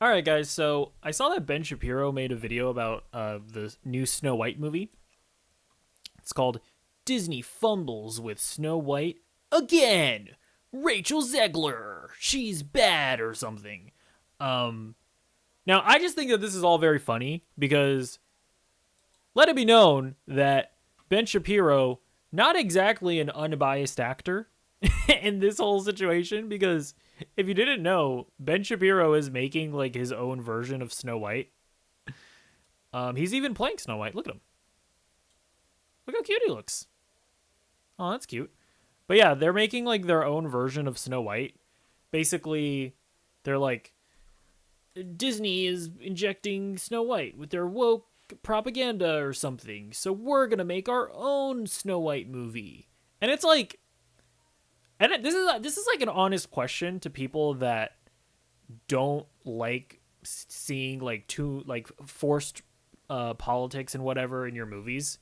All right, guys. So I saw that Ben Shapiro made a video about the new Snow White movie. It's called Disney Fumbles with Snow White Again. Rachel Zegler, she's bad or something. Um, Now I just think that this is all very funny because let it be known that Ben Shapiro, not exactly an unbiased actor in this whole situation, because if you didn't know, Ben Shapiro is making like his own version of Snow White. He's even playing Snow White. Look at him. Look how cute he looks. Oh, that's cute. But yeah, they're making like their own version of Snow White. Basically, they're like, Disney is injecting Snow White with their woke propaganda or something, so we're gonna make our own Snow White movie. And it's like, this is like an honest question to people that don't like seeing like too like forced politics and whatever in your movies.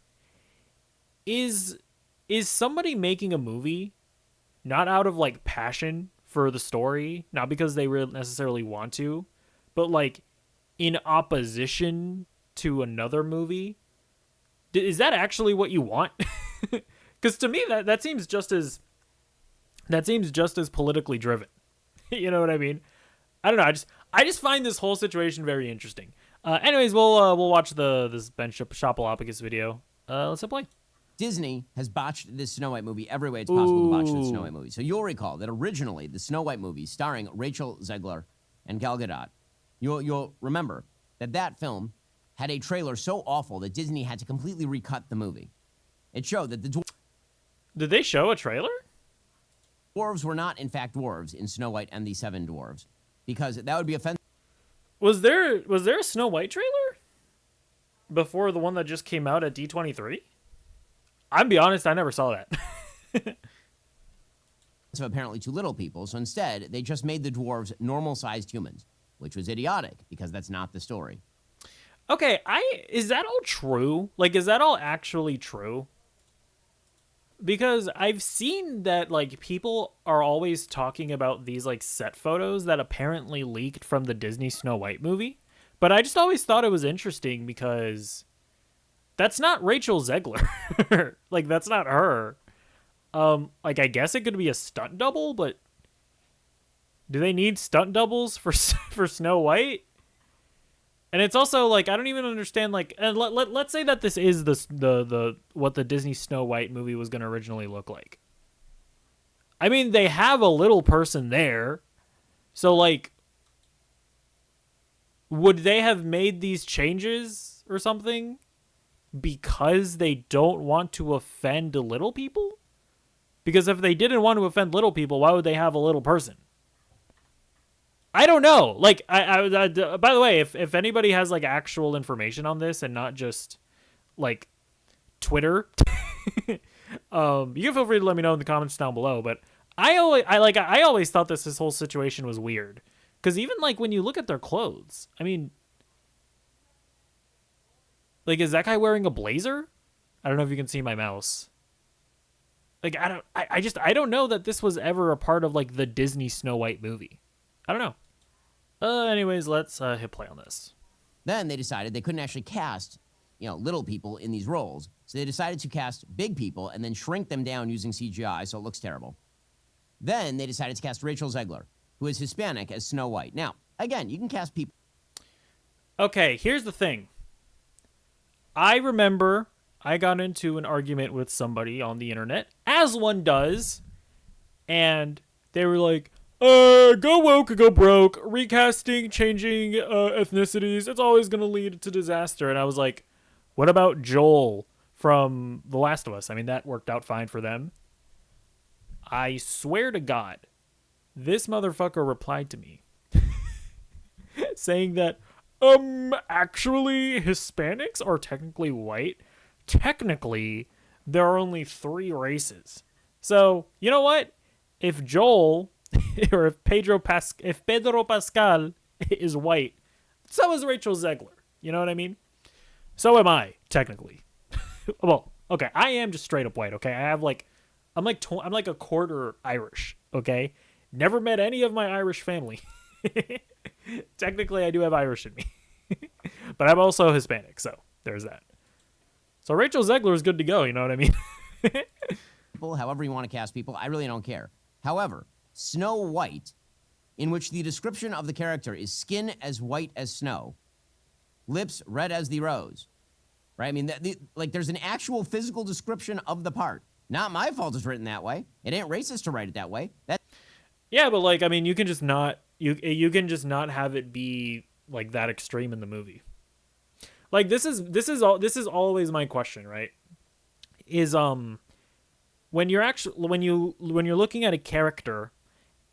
Is somebody making a movie not out of like passion for the story, not because they really necessarily want to, but like in opposition to another movie? Is that actually what you want? Because to me that seems just as politically driven. You know what I mean? I don't know. I just find this whole situation very interesting. Anyways, we'll watch this Ben Shapalopoulos video. Let's hit play. Disney has botched this Snow White movie every way it's possible to botch this Snow White movie. So you'll recall that originally the Snow White movie starring Rachel Zegler and Gal Gadot, you'll remember that film had a trailer so awful that Disney had to completely recut the movie. It showed that the Did they show a trailer? dwarves were not, in fact, dwarves in Snow White and the Seven Dwarves, because that would be offensive. Was there a Snow White trailer before the one that just came out at D23? I'm be honest, I never saw that. So apparently to little people, so instead they just made the dwarves normal-sized humans, which was idiotic because that's not the story. Okay, is that all true? Like, is that all actually true? Because I've seen that like people are always talking about these like set photos that apparently leaked from the Disney Snow White movie, but I just always thought it was interesting because that's not Rachel Zegler. Like, that's not her. Like, I guess it could be a stunt double, but do they need stunt doubles for Snow White? And it's also like, I don't even understand, like, and let's say that this is the what the Disney Snow White movie was going to originally look like. I mean, they have a little person there. So like, would they have made these changes or something because they don't want to offend little people? Because if they didn't want to offend little people, why would they have a little person? I don't know. Like, I by the way, if anybody has like actual information on this and not just like Twitter, you can feel free to let me know in the comments down below. But I always thought this whole situation was weird, because even like when you look at their clothes, I mean, like, is that guy wearing a blazer? I don't know if you can see my mouse. Like, I don't know that this was ever a part of like the Disney Snow White movie. I don't know. Anyways, let's hit play on this. Then they decided they couldn't actually cast, little people in these roles. So they decided to cast big people and then shrink them down using CGI, so it looks terrible. Then they decided to cast Rachel Zegler, who is Hispanic, as Snow White. Now, again, you can cast people. Okay, here's the thing. I remember I got into an argument with somebody on the internet, as one does, and they were like, go woke or go broke, recasting, changing ethnicities, it's always going to lead to disaster. And I was like, what about Joel from The Last of Us? I mean, that worked out fine for them. I swear to God, this motherfucker replied to me saying that, actually, Hispanics are technically white. Technically, there are only 3 races. So, you know what? If Joel or if Pedro Pascal is white, so is Rachel Zegler. You know what I mean? So am I, technically. Well, okay, I am just straight up white, okay? I'm like a quarter Irish, okay? Never met any of my Irish family. Technically, I do have Irish in me, but I'm also Hispanic, so there's that. So Rachel Zegler is good to go. You know what I mean? People, however you want to cast people, I really don't care. However, Snow White, in which the description of the character is skin as white as snow, lips red as the rose, right? I mean, like there's an actual physical description of the part. Not my fault it's written that way. It ain't racist to write it that way. Yeah, but like, I mean, you can just not have it be like that extreme in the movie. Like this is always my question, right? Is when you're looking at a character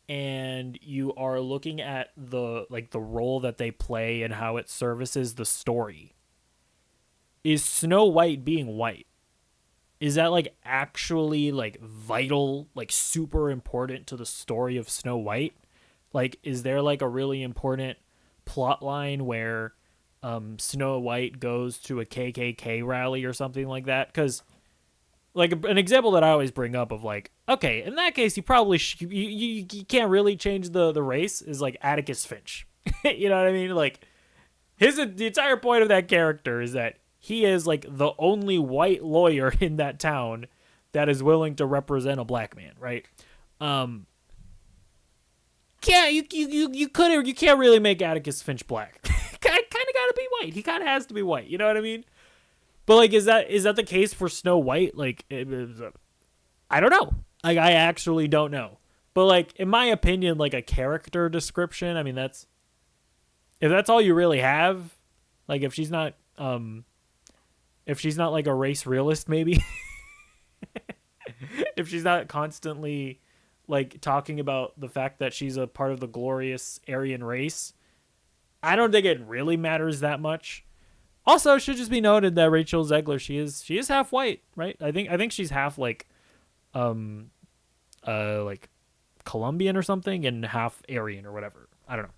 and you are looking at the role that they play and how it services the story, is Snow White being white, is that like actually like vital, like super important to the story of Snow White? Like, is there like a really important plot line where Snow White goes to a KKK rally or something like that? Because like an example that I always bring up of like, okay, in that case, you probably you can't really change the race is like Atticus Finch. You know what I mean? Like the entire point of that character is that he is like the only white lawyer in that town that is willing to represent a black man, right? Yeah, you can't really make Atticus Finch black. Kind of got to be white. He kind of has to be white. You know what I mean? But like, is that the case for Snow White? Like, I don't know. Like, I actually don't know. But like, in my opinion, like a character description, I mean, if that's all you really have, like if she's not like a race realist, maybe, if she's not constantly like talking about the fact that she's a part of the glorious Aryan race, I don't think it really matters that much. Also, it should just be noted that Rachel Zegler, she is half white, right? I think she's half like Colombian or something and half Aryan or whatever. I don't know.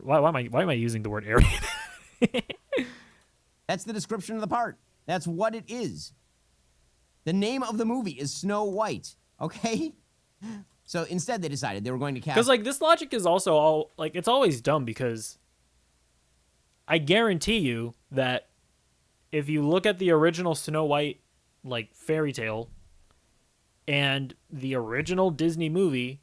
Why am I using the word Aryan? That's the description of the part. That's what it is. The name of the movie is Snow White, okay? So instead they decided they were going to cast... Because like this logic is also all like, it's always dumb, because I guarantee you that if you look at the original Snow White like fairy tale and the original Disney movie,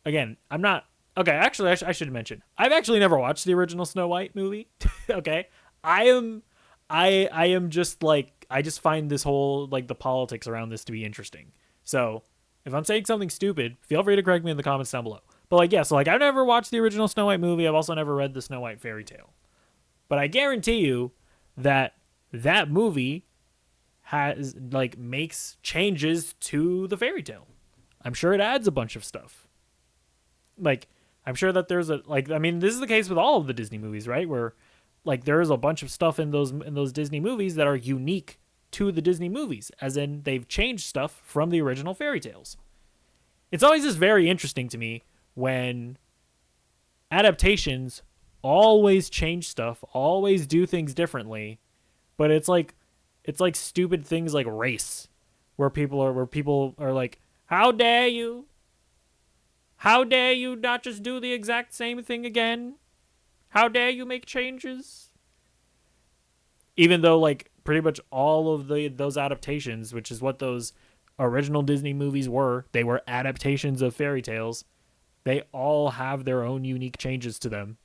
again, I'm not... Okay, actually, I should mention, I've actually never watched the original Snow White movie. Okay? I am just like, I just find this whole, like, the politics around this to be interesting. So, if I'm saying something stupid, feel free to correct me in the comments down below. But, like, yeah, so, like, I've never watched the original Snow White movie. I've also never read the Snow White fairy tale. But I guarantee you that that movie has, like, makes changes to the fairy tale. I'm sure it adds a bunch of stuff. Like, I'm sure that there's a, like, I mean, this is the case with all of the Disney movies, right? Where, like, there is a bunch of stuff in those Disney movies that are unique to the Disney movies, as in they've changed stuff from the original fairy tales. It's always just very interesting to me when adaptations always change stuff, always do things differently, but it's like stupid things like race, where people are like, how dare you? How dare you not just do the exact same thing again? How dare you make changes? Even though, like, pretty much all of those adaptations, which is what those original Disney movies were, they were adaptations of fairy tales. They all have their own unique changes to them.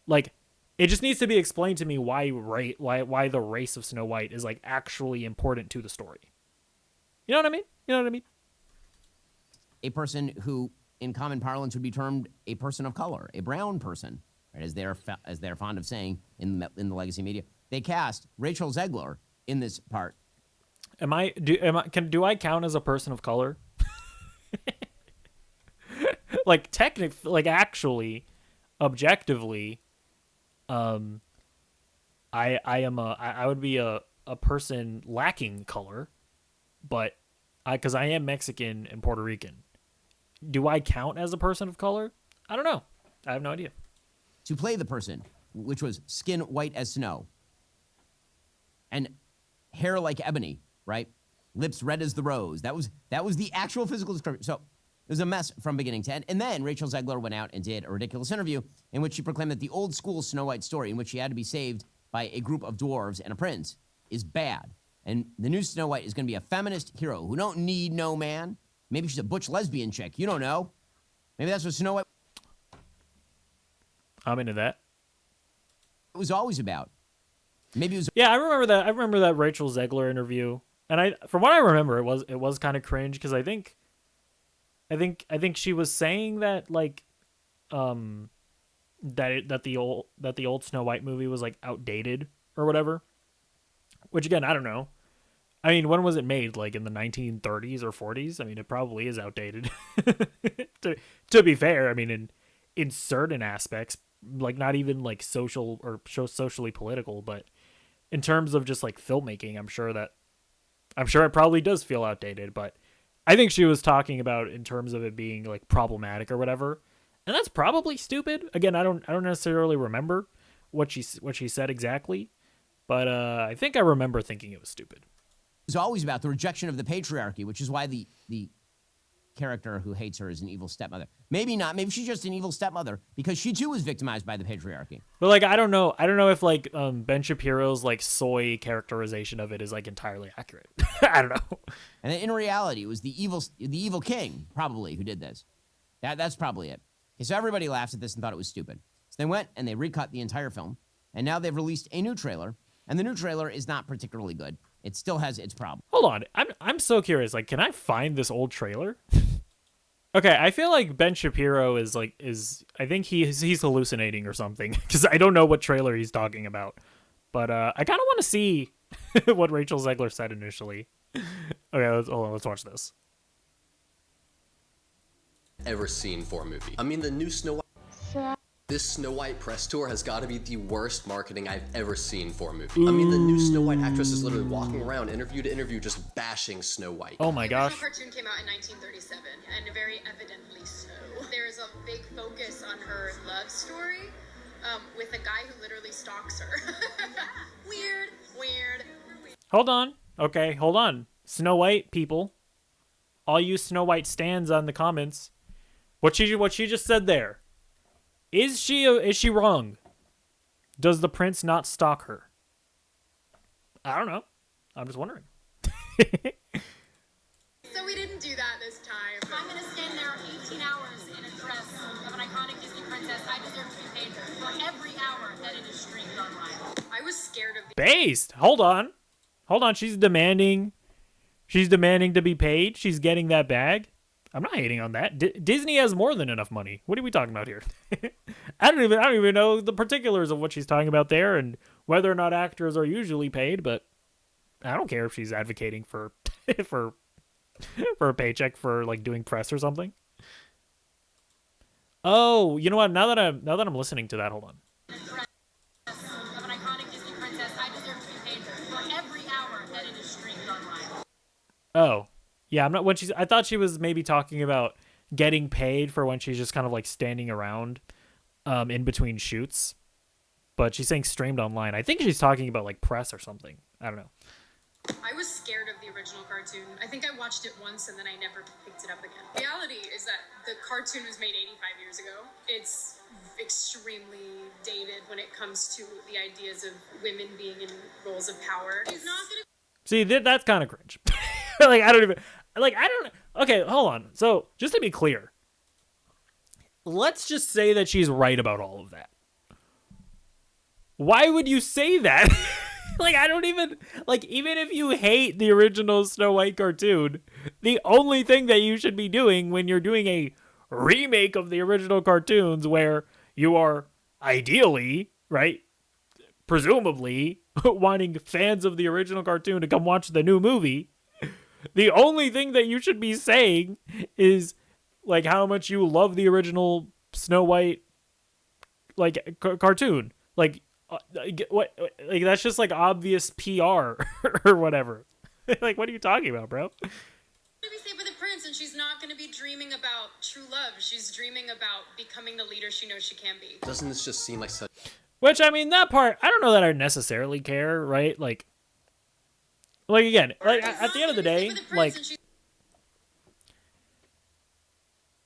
Like, it just needs to be explained to me why the race of Snow White is, like, actually important to the story. You know what I mean? You know what I mean? A person who, in common parlance, would be termed a person of color, a brown person, right? As they're fond of saying in the legacy media. They cast Rachel Zegler in this part. Do I count as a person of color? Like, technically, like, actually, objectively, I would be a person lacking color, but because I am Mexican and Puerto Rican. Do I count as a person of color? I don't know. I have no idea. To play the person, which was skin white as snow, and hair like ebony, right? Lips red as the rose. That was the actual physical description. So It was a mess from beginning to end. And then Rachel Zegler went out and did a ridiculous interview in which she proclaimed that the old school Snow White story, in which she had to be saved by a group of dwarves and a prince, is bad. And the new Snow White is going to be a feminist hero who don't need no man. Maybe she's a butch lesbian chick. You don't know. Maybe that's what Snow White I'm into that. was always about. Maybe it was. Yeah, I remember that. I remember that Rachel Zegler interview, and from what I remember, it was kind of cringe because I think she was saying that like, that the old Snow White movie was like outdated or whatever. Which again, I don't know. I mean, when was it made? Like in the 1930s or 40s? I mean, it probably is outdated. to be fair, I mean, in certain aspects, like not even like social or socially political, but in terms of just like filmmaking, I'm sure it probably does feel outdated. But I think she was talking about in terms of it being like problematic or whatever, and that's probably stupid. Again, I don't necessarily remember what she said exactly, but I think I remember thinking it was stupid. It was always about the rejection of the patriarchy, which is why the character who hates her is an evil stepmother. Maybe not. Maybe she's just an evil stepmother because she too was victimized by the patriarchy. But like, I don't know if like Ben Shapiro's like soy characterization of it is like entirely accurate. I don't know. And in reality, it was the evil king probably who did this. That's probably it. Okay, so everybody laughed at this and thought it was stupid. So they went and they recut the entire film, and now they've released a new trailer, and the new trailer is not particularly good. It still has its problems. Hold on, I'm so curious. Like, can I find this old trailer? Okay, I feel like Ben Shapiro is I think he's hallucinating or something because I don't know what trailer he's talking about. But I kind of want to see what Rachel Zegler said initially. Okay, hold on, let's watch this. Ever seen for a movie. I mean, the new Snow White. This Snow White press tour has got to be the worst marketing I've ever seen for a movie. I mean, the new Snow White actress is literally walking around interview to interview just bashing Snow White. Oh my gosh. The original cartoon came out in 1937, and very evidently so. There's a big focus on her love story with a guy who literally stalks her. Weird. Hold on. Okay, hold on. Snow White people, all you Snow White stans on the comments, what she just said there. Is she wrong? Does the prince not stalk her? I don't know. I'm just wondering. So we didn't do that this time. If I'm gonna stand there 18 hours in a dress of an iconic Disney princess, I deserve to be paid for every hour that it is streamed online. I was scared of the Based. Hold on. She's demanding to be paid. She's getting that bag. I'm not hating on that. Disney has more than enough money. What are we talking about here? I don't even know the particulars of what she's talking about there and whether or not actors are usually paid, but I don't care if she's advocating for for a paycheck for like doing press or something. Oh, you know what? Now that I'm listening to that, hold on. of an iconic Disney princess, I deserve to be paid for every hour that it is streamed online. Oh. Yeah, I thought she was maybe talking about getting paid for when she's just kind of like standing around in between shoots. But she's saying streamed online. I think she's talking about like press or something. I don't know. I was scared of the original cartoon. I think I watched it once and then I never picked it up again. Reality is that the cartoon was made 85 years ago. It's extremely dated when it comes to the ideas of women being in roles of power. He's not gonna See, that's kind of cringe. Okay, hold on. So, just to be clear, let's just say that she's right about all of that. Why would you say that? Even if you hate the original Snow White cartoon, the only thing that you should be doing when you're doing a remake of the original cartoons where you are ideally, right, presumably wanting fans of the original cartoon to come watch the new movie, the only thing that you should be saying is like how much you love the original Snow White like cartoon. Like what? Like that's just like obvious PR or whatever. Like what are you talking about, bro? be saved by the prince, and she's not going to be dreaming about true love. She's dreaming about becoming the leader she knows she can be. Doesn't this just seem like such... Which, I mean, that part, I don't know that I necessarily care, right? Like again, like at the end of the day, like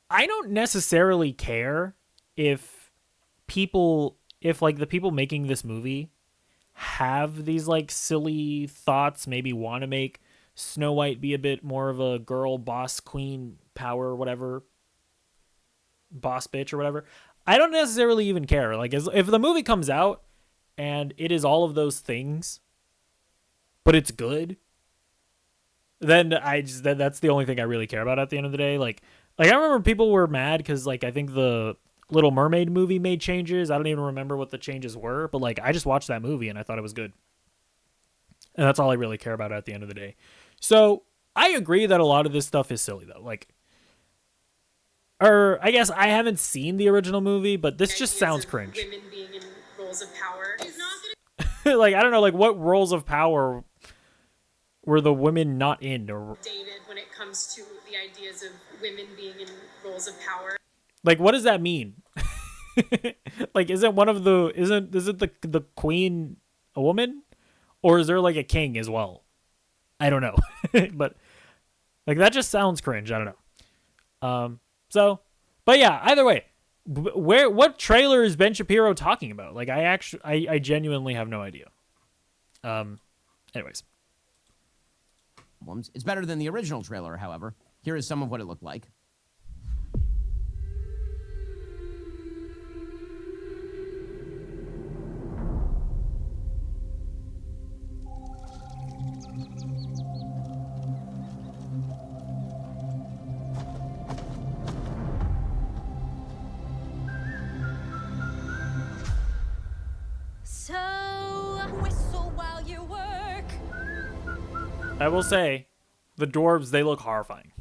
I don't necessarily care if like the people making this movie have these like silly thoughts, maybe want to make Snow White be a bit more of a girl boss queen power, whatever, boss bitch or whatever. I don't necessarily even care. Like, if the movie comes out and it is all of those things, but it's good, then that's the only thing I really care about at the end of the day. Like I remember people were mad because like I think the Little Mermaid movie made changes. I don't even remember what the changes were, but like I just watched that movie and I thought it was good. And that's all I really care about at the end of the day. So I agree that a lot of this stuff is silly though. Like, or I guess I haven't seen the original movie, but this just sounds cringe. Women being in roles of power is not like, I don't know, like what roles of power were the women not in? Or dated when it comes to the ideas of women being in roles of power. Like, what does that mean? Like, isn't the queen a woman? Or is there like a king as well? I don't know. But like that just sounds cringe. I don't know. But yeah, either way, what trailer is Ben Shapiro talking about? Like I genuinely have no idea. Anyways. It's better than the original trailer, however. Here is some of what it looked like. I will say, the dwarves, they look horrifying.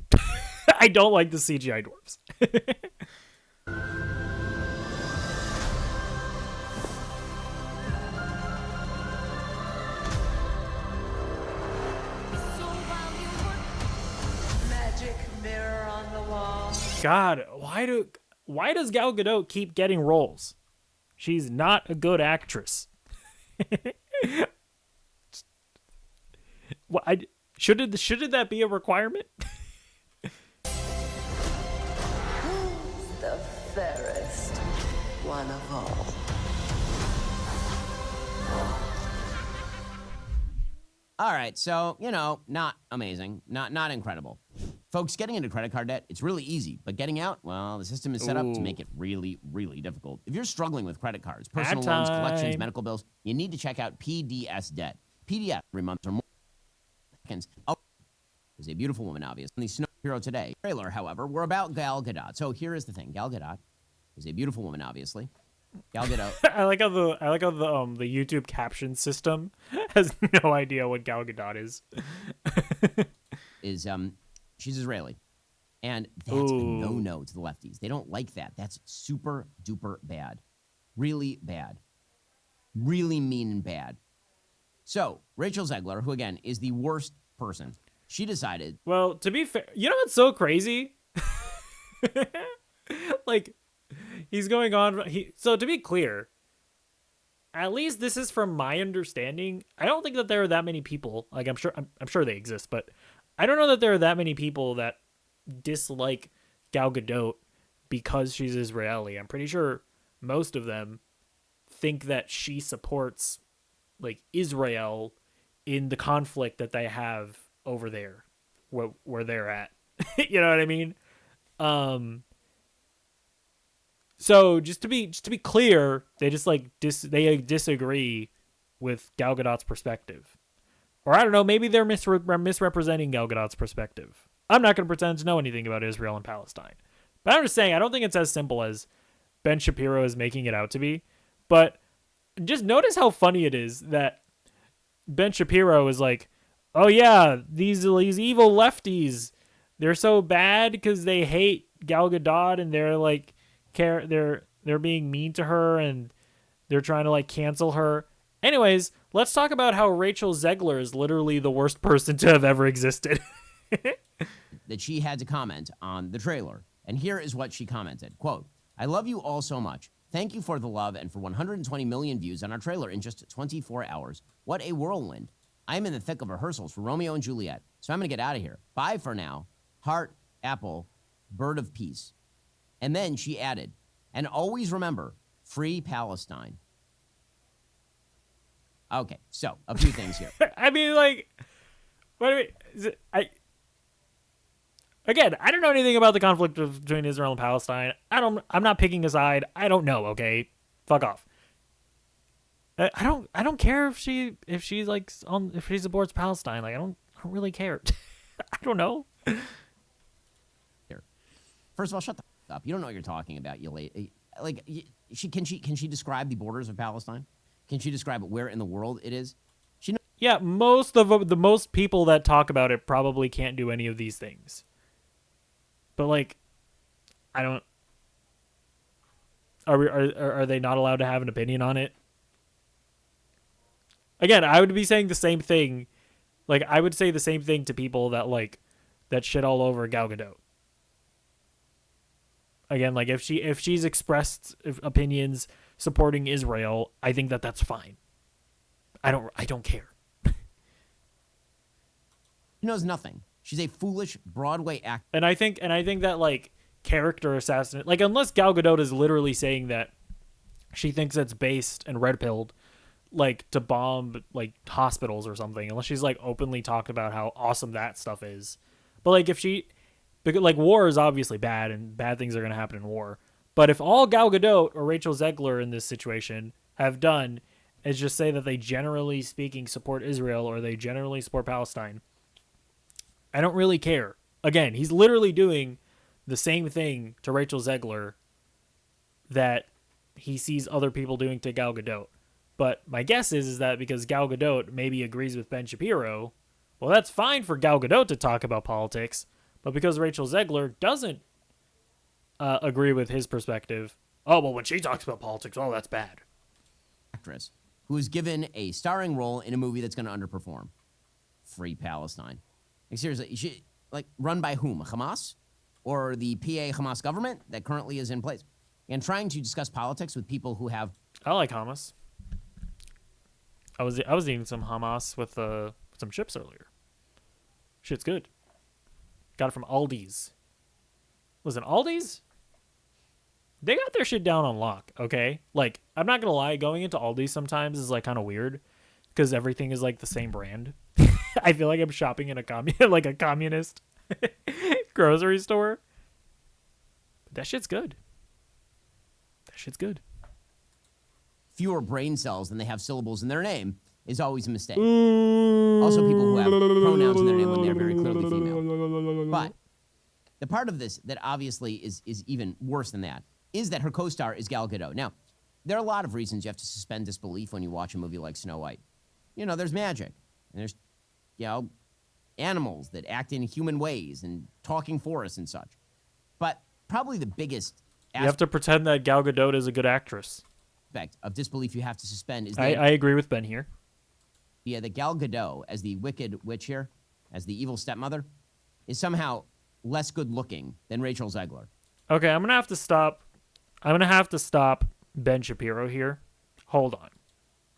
I don't like the CGI dwarves. Magic mirror on the wall. God, why does Gal Gadot keep getting roles? She's not a good actress. Should that be a requirement? Who's the fairest one of all? All right, so, not amazing, not incredible. Folks, getting into credit card debt, it's really easy, but getting out, well, the system is set up to make it really, really difficult. If you're struggling with credit cards, personal loans, collections, medical bills, you need to check out PDS Debt. PDS, 3 months or more. Oh, is a beautiful woman, obviously. The Snow Hero today. Trailer, however, we're about Gal Gadot. So here is the thing: Gal Gadot is a beautiful woman, obviously. Gal Gadot. I like how the YouTube caption system has no idea what Gal Gadot is. She's Israeli, and that's a no to the lefties. They don't like that. That's super duper bad, really mean and bad. So, Rachel Zegler, who again is the worst person, she decided. Well, to be fair, you know what's so crazy? Like, he's going on. So, to be clear, at least this is from my understanding. I don't think that there are that many people. Like, I'm sure they exist, but I don't know that there are that many people that dislike Gal Gadot because she's Israeli. I'm pretty sure most of them think that she supports like Israel in the conflict that they have over there where they're at. You know what I mean? So just to be clear, they just like they disagree with Gal Gadot's perspective. Or I don't know, maybe they're misrepresenting Gal Gadot's perspective. I'm not going to pretend to know anything about Israel and Palestine. But I'm just saying, I don't think it's as simple as Ben Shapiro is making it out to be. But just notice how funny it is that Ben Shapiro is like, oh yeah, these evil lefties, they're so bad because they hate Gal Gadot and they're like, they're being mean to her and they're trying to like cancel her. Anyways, let's talk about how Rachel Zegler is literally the worst person to have ever existed. That she had to comment on the trailer. And here is what she commented. Quote, "I love you all so much. Thank you for the love and for 120 million views on our trailer in just 24 hours. What a whirlwind. I'm in the thick of rehearsals for Romeo and Juliet, so I'm going to get out of here. Bye for now. Heart, apple, bird of peace." And then she added, and always remember, free Palestine. Okay, so a few things here. I mean, like, what do again, I don't know anything about the conflict between Israel and Palestine. I'm not picking a side. I don't know, okay? Fuck off. I don't care if she supports Palestine. Like, I don't really care. I don't know. Here. First of all, shut the up. You don't know what you're talking about, you late. Like, can she describe the borders of Palestine? Can she describe where in the world it is? Yeah, most of the most people that talk about it probably can't do any of these things. But like, I don't. Are they not allowed to have an opinion on it? Again, I would be saying the same thing. Like, I would say the same thing to people that shit all over Gal Gadot. Again, like if she's expressed opinions supporting Israel, I think that's fine. I don't care. She knows nothing. She's a foolish Broadway actor. And I think that like character assassinate, like unless Gal Gadot is literally saying that she thinks it's based and red pilled, like to bomb like hospitals or something, unless she's like openly talked about how awesome that stuff is. But like because like war is obviously bad and bad things are going to happen in war. But if all Gal Gadot or Rachel Zegler in this situation have done is just say that they generally speaking support Israel or they generally support Palestine, I don't really care. Again, he's literally doing the same thing to Rachel Zegler that he sees other people doing to Gal Gadot. But my guess is that because Gal Gadot maybe agrees with Ben Shapiro, well, that's fine for Gal Gadot to talk about politics. But because Rachel Zegler doesn't agree with his perspective, oh, well, when she talks about politics, oh, that's bad. Actress who is given a starring role in a movie that's going to underperform. Free Palestine. Like, seriously, run by whom? Hamas? Or the PA Hamas government that currently is in place? And trying to discuss politics with people who have... I like Hamas. I was eating some Hamas with some chips earlier. Shit's good. Got it from Aldi's. Listen, Aldi's, they got their shit down on lock, okay? Like, I'm not going to lie, going into Aldi's sometimes is, like, kind of weird because everything is, like, the same brand. I feel like I'm shopping in a communist grocery store. But that shit's good. That shit's good. Fewer brain cells than they have syllables in their name is always a mistake. Also, people who have pronouns in their name when they're very clearly female. But the part of this that obviously is even worse than that is that her co-star is Gal Gadot. Now, there are a lot of reasons you have to suspend disbelief when you watch a movie like Snow White. You know, there's magic, and there's, animals that act in human ways, and talking forests and such. But probably the biggest you have to pretend that Gal Gadot is a good actress. Aspect of disbelief you have to suspend is I agree with Ben here. Yeah, that Gal Gadot, as the wicked witch here, as the evil stepmother, is somehow less good looking than Rachel Zegler. Okay, I'm gonna have to stop Ben Shapiro here. Hold on,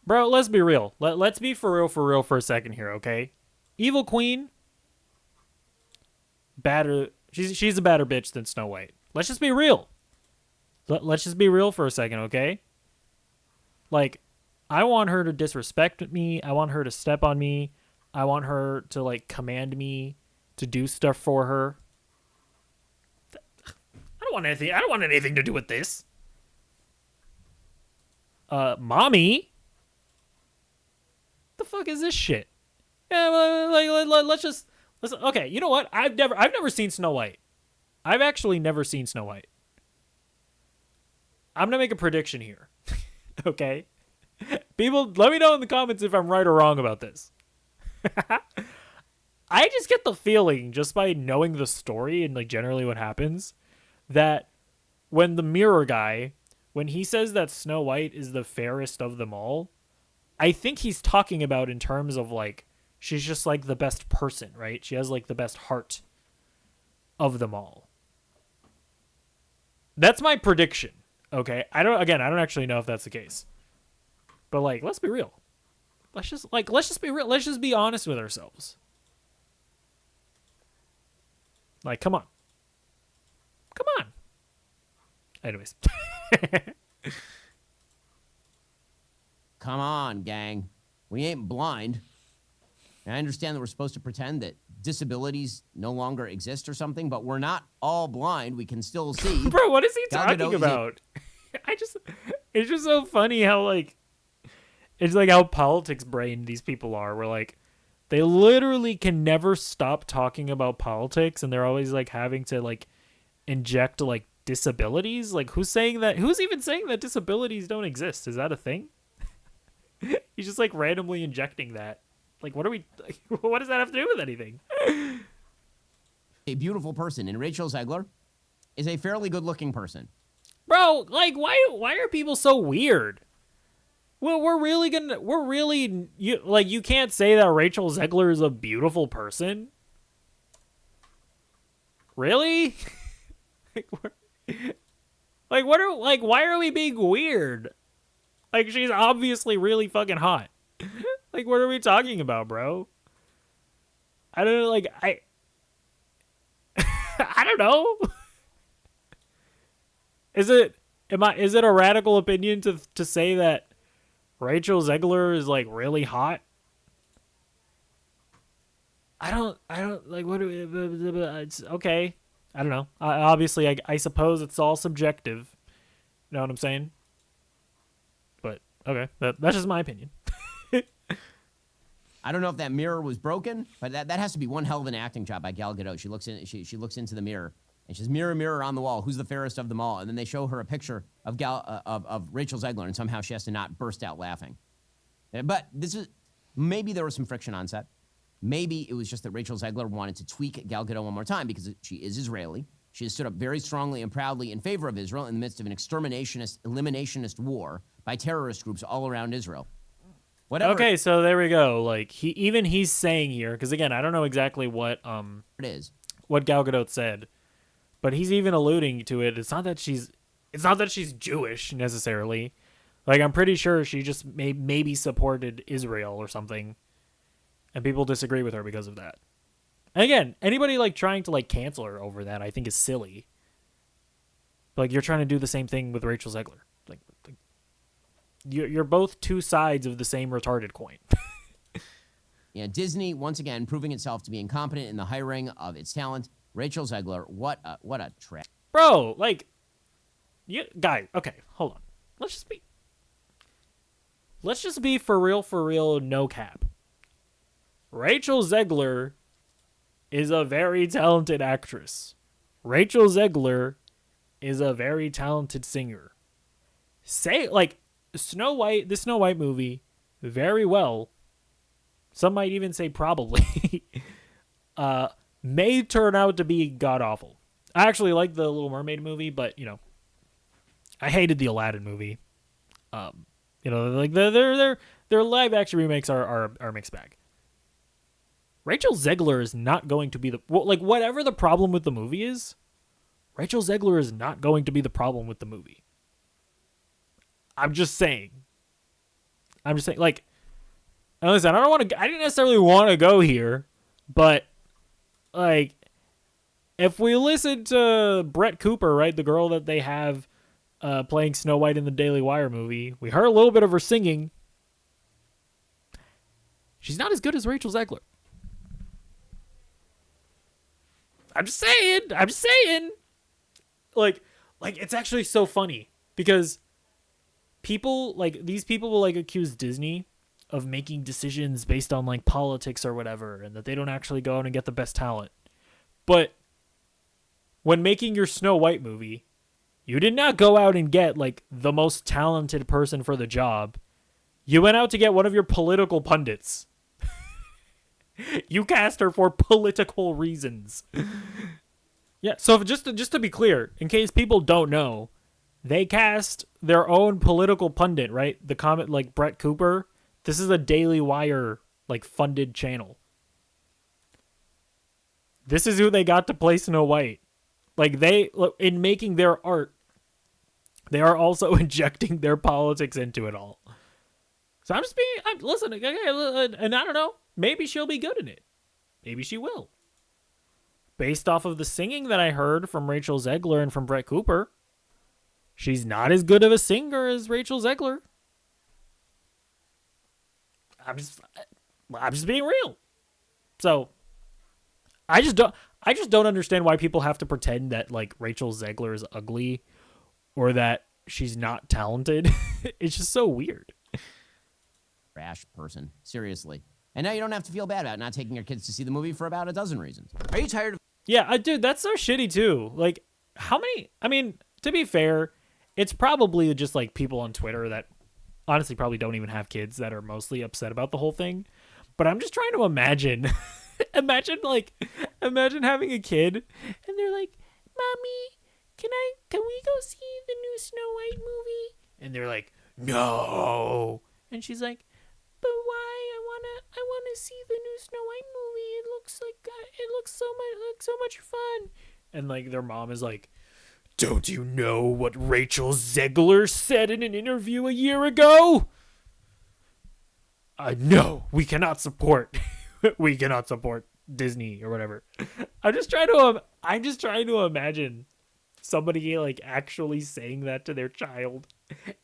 bro. Let's be real. Let's be for real for a second here, okay? Evil Queen, badder. She's a badder bitch than Snow White. Let's just be real. Let's just be real for a second, okay? Like, I want her to disrespect me. I want her to step on me. I want her to, like, command me to do stuff for her. I don't want anything to do with this. Mommy? The fuck is this shit? Yeah, let's okay, you know what? I've never seen Snow White. I've actually never seen Snow White. I'm gonna make a prediction here. Okay? People, let me know in the comments if I'm right or wrong about this. I just get the feeling, just by knowing the story and like generally what happens, that when the mirror guy, when he says that Snow White is the fairest of them all, I think he's talking about in terms of like, she's just like the best person, right? She has like the best heart of them all. That's my prediction. Okay. I don't actually know if that's the case. But like, let's be real. Let's just be real. Let's just be honest with ourselves. Like, come on. Come on. Anyways. Come on, gang. We ain't blind. And I understand that we're supposed to pretend that disabilities no longer exist or something, but we're not all blind. We can still see. Bro, what is he Gal talking Gadot is about? It's just so funny how, like, it's like how politics brained these people are. Where, like, they literally can never stop talking about politics, and they're always, like, having to, like, inject, like, disabilities. Like, who's saying that? Who's even saying that disabilities don't exist? Is that a thing? He's just, like, randomly injecting that. Like, what are we... Like, what does that have to do with anything? A beautiful person, and Rachel Zegler is a fairly good-looking person. Bro, like, why are people so weird? Well, you can't say that Rachel Zegler is a beautiful person? Really? Why are we being weird? Like, she's obviously really fucking hot. Like, what are we talking about, bro? I don't know, like, I don't know. Is it a radical opinion to say that Rachel Zegler is, like, really hot? I don't like, what do we, it's okay. I don't know. Obviously, I suppose it's all subjective. You know what I'm saying? But okay, that's just my opinion. I don't know if that mirror was broken, but that has to be one hell of an acting job by Gal Gadot. She looks into the mirror and she says, "Mirror, mirror on the wall, who's the fairest of them all?" And then they show her a picture of of Rachel Zegler, and somehow she has to not burst out laughing. But maybe there was some friction on set. Maybe it was just that Rachel Zegler wanted to tweak Gal Gadot one more time because she is Israeli. She has stood up very strongly and proudly in favor of Israel in the midst of an eliminationist war by terrorist groups all around Israel. Whatever. Okay, so there we go. Like, he's saying here, because again, I don't know exactly what it is, what Gal Gadot said, but he's even alluding to it. It's not that she's Jewish necessarily. Like, I'm pretty sure she just maybe supported Israel or something, and people disagree with her because of that. And again, anybody like trying to like cancel her over that, I think is silly. Like, you're trying to do the same thing with Rachel Zegler. Like you're both two sides of the same retarded coin. Yeah, Disney once again proving itself to be incompetent in the hiring of its talent. Rachel Zegler, what a trap. Bro, like, you guys, okay, hold on. Let's just be for real, no cap. Rachel Zegler is a very talented actress. Rachel Zegler is a very talented singer. Say, like, the Snow White movie, very well, some might even say probably, may turn out to be god-awful. I actually like the Little Mermaid movie, but, you know, I hated the Aladdin movie. You know, like, their live-action remakes are a mixed bag. Rachel Zegler is not going to be whatever the problem with the movie is, Rachel Zegler is not going to be the problem with the movie. I'm just saying, like, and listen, I didn't necessarily want to go here, but, like, if we listen to Brett Cooper, right, the girl that they have playing Snow White in the Daily Wire movie, we heard a little bit of her singing. She's not as good as Rachel Zegler. I'm just saying. Like, it's actually so funny because these people will, like, accuse Disney of making decisions based on, like, politics or whatever, and that they don't actually go out and get the best talent. But when making your Snow White movie, you did not go out and get, like, the most talented person for the job. You went out to get one of your political pundits. You cast her for political reasons. Yeah, so just to be clear, in case people don't know, they cast their own political pundit, right? The comment, like, Brett Cooper. This is a Daily Wire, like, funded channel. This is who they got to play Snow White. Like, in making their art, they are also injecting their politics into it all. So listen, and I don't know, maybe she'll be good in it. Maybe she will. Based off of the singing that I heard from Rachel Zegler and from Brett Cooper, she's not as good of a singer as Rachel Zegler. I'm just being real. So I just don't understand why people have to pretend that like Rachel Zegler is ugly or that she's not talented. It's just so weird. Trash person. Seriously. And now you don't have to feel bad about not taking your kids to see the movie for about a dozen reasons. Are you tired of... Yeah, dude, that's so shitty too. Like, how many... I mean, to be fair, it's probably just like people on Twitter that honestly probably don't even have kids that are mostly upset about the whole thing. But I'm just trying to imagine... imagine having a kid and they're like, Mommy, can we go see the new Snow White movie? And they're like, no. And she's like, but why? I wanna see the new Snow White movie. It looks so much fun. And like their mom is like, don't you know what Rachel Zegler said in an interview a year ago? No, we cannot support Disney or whatever. I'm just trying to imagine somebody like actually saying that to their child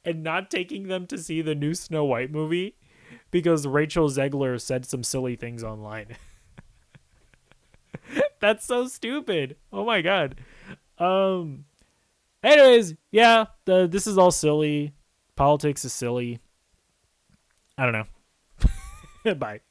and not taking them to see the new Snow White movie because Rachel Zegler said some silly things online. That's so stupid. Oh my god. Anyways, yeah, this is all silly. Politics is silly. I don't know. Bye.